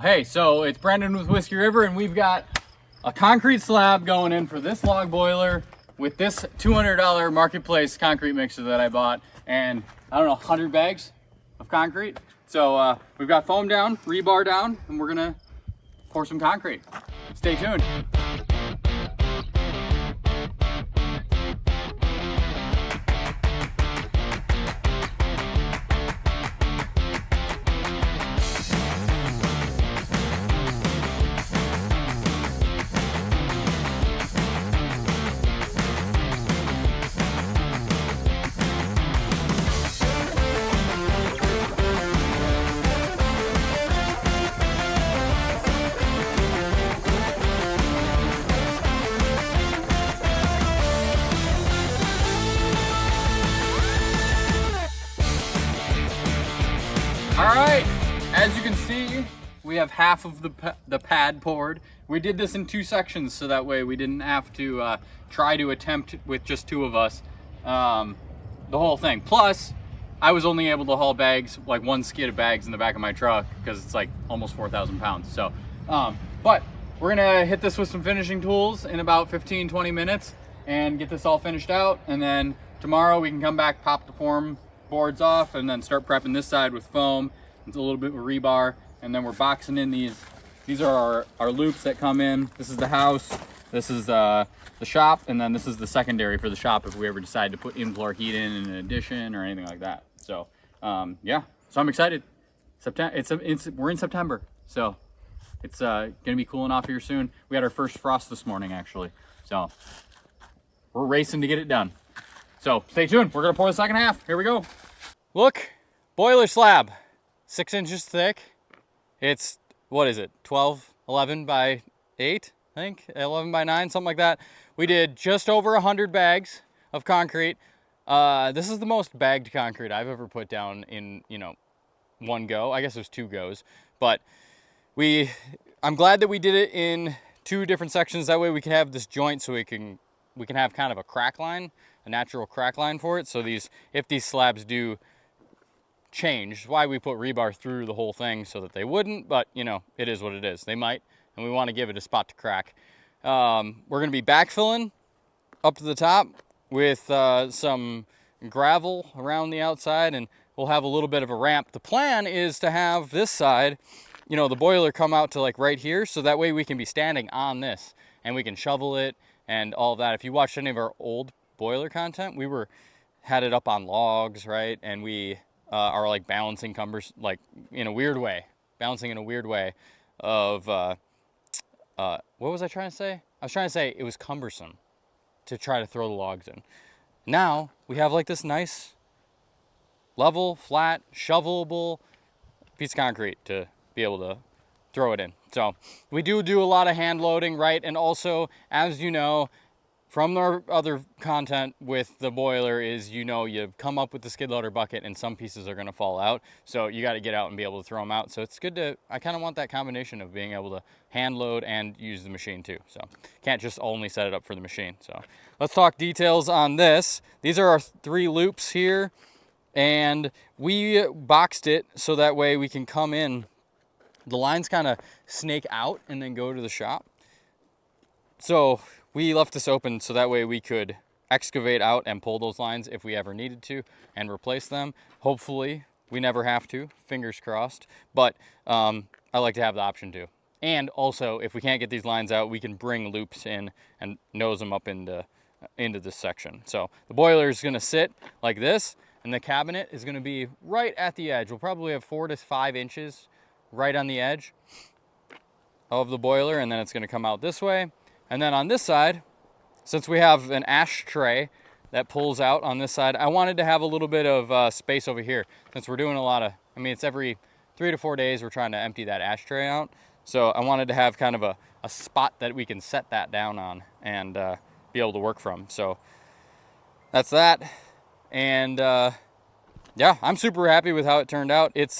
Hey, so it's Brandon with Whiskey River, and we've got a concrete slab going in for this log boiler with this $200 marketplace concrete mixer that I bought, and I don't know, 100 bags of concrete. So we've got foam down, rebar down, and we're gonna pour some concrete. Stay tuned. All right, as you can see, we have half of the pad poured. We did this in 2 sections so that way we didn't have to try to attempt with just 2 of us the whole thing. Plus, I was only able to haul bags, like 1 skid of bags in the back of my truck because it's like almost 4,000 pounds. So, but we're gonna hit this with some finishing tools in about 15-20 minutes and get this all finished out. And then tomorrow we can come back, pop the form boards off, and then start prepping this side with foam. It's a little bit with rebar, and then we're boxing in these. These are our loops that come in. This is the house, this is the shop, and then this is the secondary for the shop if we ever decide to put in-floor heat in an addition or anything like that. So yeah, so I'm excited. We're in September, so it's gonna be cooling off here soon. We had our first frost this morning actually, so we're racing to get it done. So stay tuned, we're gonna pour the second half. Here we go. Look, boiler slab, 6 inches thick. It's, what is it, 11 by 8, I think, 11 by 9, something like that. We did just over 100 bags of concrete. This is the most bagged concrete I've ever put down in, one go. I guess it was 2 goes, but I'm glad that we did it in 2 different sections. That way we can have this joint so we can have kind of a crack line, a natural crack line for it. So if these slabs do change, why we put rebar through the whole thing so that they wouldn't, but it is what it is. They might, and we want to give it a spot to crack. We're going to be backfilling up to the top with some gravel around the outside, and we'll have a little bit of a ramp. The plan is to have this side, the boiler come out to like right here, so that way we can be standing on this and we can shovel it and all of that. If you watched any of our old boiler content, we had it up on logs, right? And we are like balancing like in a weird way of what was I trying to say? I was trying to say it was cumbersome to try to throw the logs in. Now we have like this nice level, flat, shovelable piece of concrete to be able to throw it in. So we do a lot of hand loading, right? And also, as you know from our other content with the boiler, is you come up with the skid loader bucket and some pieces are going to fall out, so you got to get out and be able to throw them out. So it's good I kind of want that combination of being able to hand load and use the machine too. So can't just only set it up for the machine. So let's talk details on this. These are our 3 loops here, and we boxed it so that way we can come in. The lines kind of snake out and then go to the shop. So we left this open so that way we could excavate out and pull those lines if we ever needed to and replace them. Hopefully we never have to, fingers crossed, but I like to have the option to. And also, if we can't get these lines out, we can bring loops in and nose them up into this section. So the boiler is going to sit like this, and the cabinet is going to be right at the edge. We'll probably have 4 to 5 inches right on the edge of the boiler, and then it's going to come out this way. And then on this side, since we have an ashtray that pulls out on this side, I wanted to have a little bit of space over here, since we're doing a lot of, it's every 3 to 4 days we're trying to empty that ashtray out. So I wanted to have kind of a spot that we can set that down on and be able to work from. So that's that. And yeah, I'm super happy with how it turned out. It's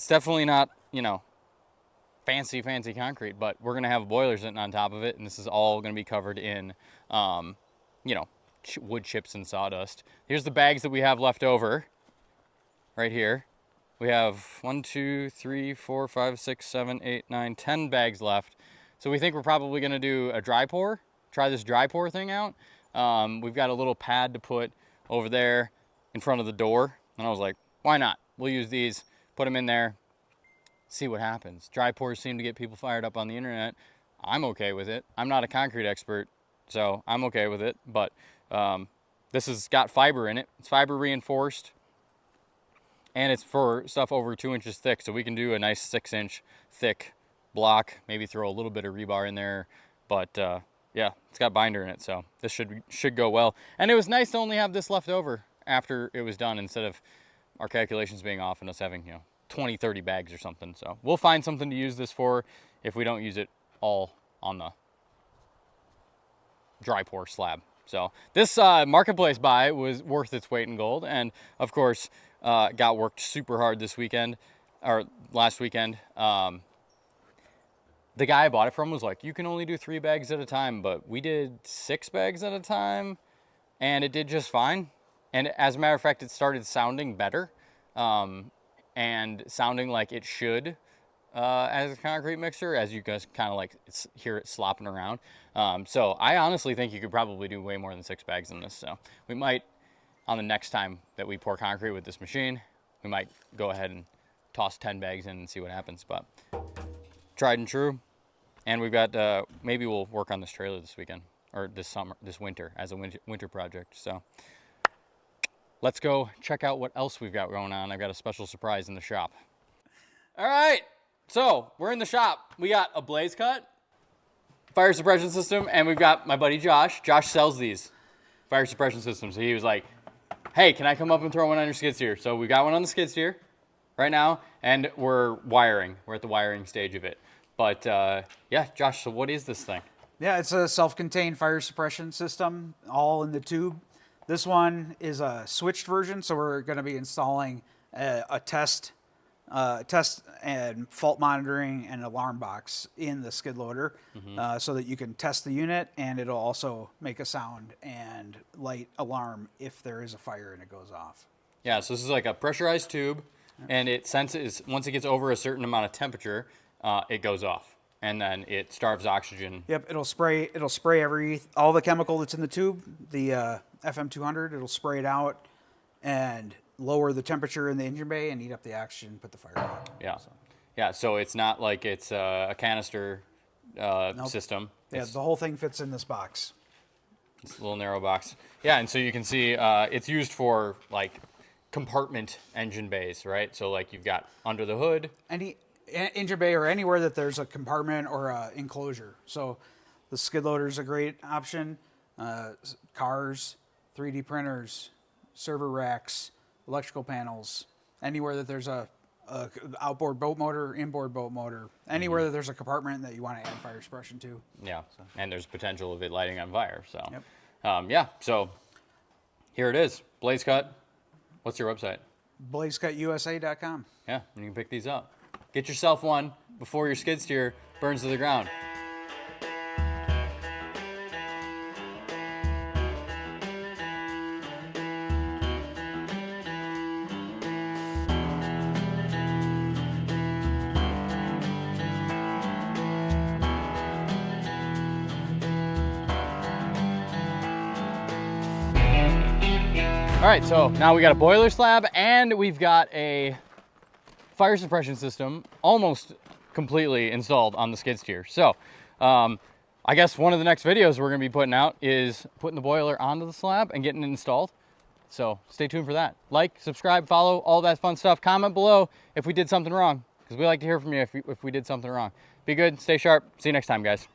definitely not, fancy concrete, but we're gonna have a boiler sitting on top of it, and this is all gonna be covered in wood chips and sawdust. Here's the bags that we have left over right here. We have 1, 2, 3, 4, 5, 6, 7, 8, 9, 10 bags left. So we think we're probably gonna do a dry pour, try this dry pour thing out. We've got a little pad to put over there in front of the door. And I was like, why not? We'll use these, put them in there, see what happens. Dry pours seem to get people fired up on the internet. I'm okay with it. I'm not a concrete expert, so I'm okay with it. But this has got fiber in it. It's fiber reinforced. And it's for stuff over 2 inches thick. So we can do a nice 6-inch thick block, maybe throw a little bit of rebar in there. But yeah, it's got binder in it. So this should go well. And it was nice to only have this left over after it was done, instead of our calculations being off and us having, 20, 30 bags or something. So we'll find something to use this for if we don't use it all on the dry pour slab. So this marketplace buy was worth its weight in gold, and of course got worked super hard this weekend, or last weekend. The guy I bought it from was like, you can only do 3 bags at a time, but we did 6 bags at a time, and it did just fine. And as a matter of fact, it started sounding better, and sounding like it should as a concrete mixer, as you guys kind of like hear it slopping around. So I honestly think you could probably do way more than 6 bags in this. So we might, on the next time that we pour concrete with this machine, we might go ahead and toss 10 bags in and see what happens. But tried and true. And we've got, maybe we'll work on this trailer this weekend, or this winter, as a winter project. So let's go check out what else we've got going on. I've got a special surprise in the shop. All right, so we're in the shop. We got a blaze cut, fire suppression system, and we've got my buddy Josh. Josh sells these fire suppression systems. So he was like, hey, can I come up and throw one on your skid steer? So we got one on the skid steer right now, and we're wiring. We're at the wiring stage of it. But yeah, Josh, so what is this thing? Yeah, it's a self-contained fire suppression system, all in the tube. This one is a switched version, so we're going to be installing a test and fault monitoring and alarm box in the skid loader, so that you can test the unit, and it'll also make a sound and light alarm if there is a fire and it goes off. Yeah, so this is like a pressurized tube, and it senses, once it gets over a certain amount of temperature, it goes off, and then it starves oxygen. Yep, it'll spray all the chemical that's in the tube, the FM200. It'll spray it out and lower the temperature in the engine bay and heat up the oxygen, put the fire out. Yeah, yeah. So it's not like it's a canister system. Yeah, the whole thing fits in this box. It's a little narrow box. Yeah, and so you can see it's used for like compartment engine bays, right? So like you've got under the hood. Any engine bay or anywhere that there's a compartment or a enclosure. So the skid loader is a great option. Cars, 3D printers, server racks, electrical panels, anywhere that there's a outboard boat motor, inboard boat motor, anywhere that there's a compartment that you want to add fire suppression to. Yeah, and there's potential of it lighting on fire. So yep. Yeah, so here it is, blaze cut. What's your website? BlazeCutUSA.com. Yeah, and you can pick these up. Get yourself one before your skid steer burns to the ground. All right, so now we got a boiler slab and we've got a fire suppression system almost completely installed on the skid steer. So I guess one of the next videos we're gonna be putting out is putting the boiler onto the slab and getting it installed. So stay tuned for that. Like, subscribe, follow, all that fun stuff. Comment below if we did something wrong, because we like to hear from you if we did something wrong. Be good, stay sharp. See you next time, guys.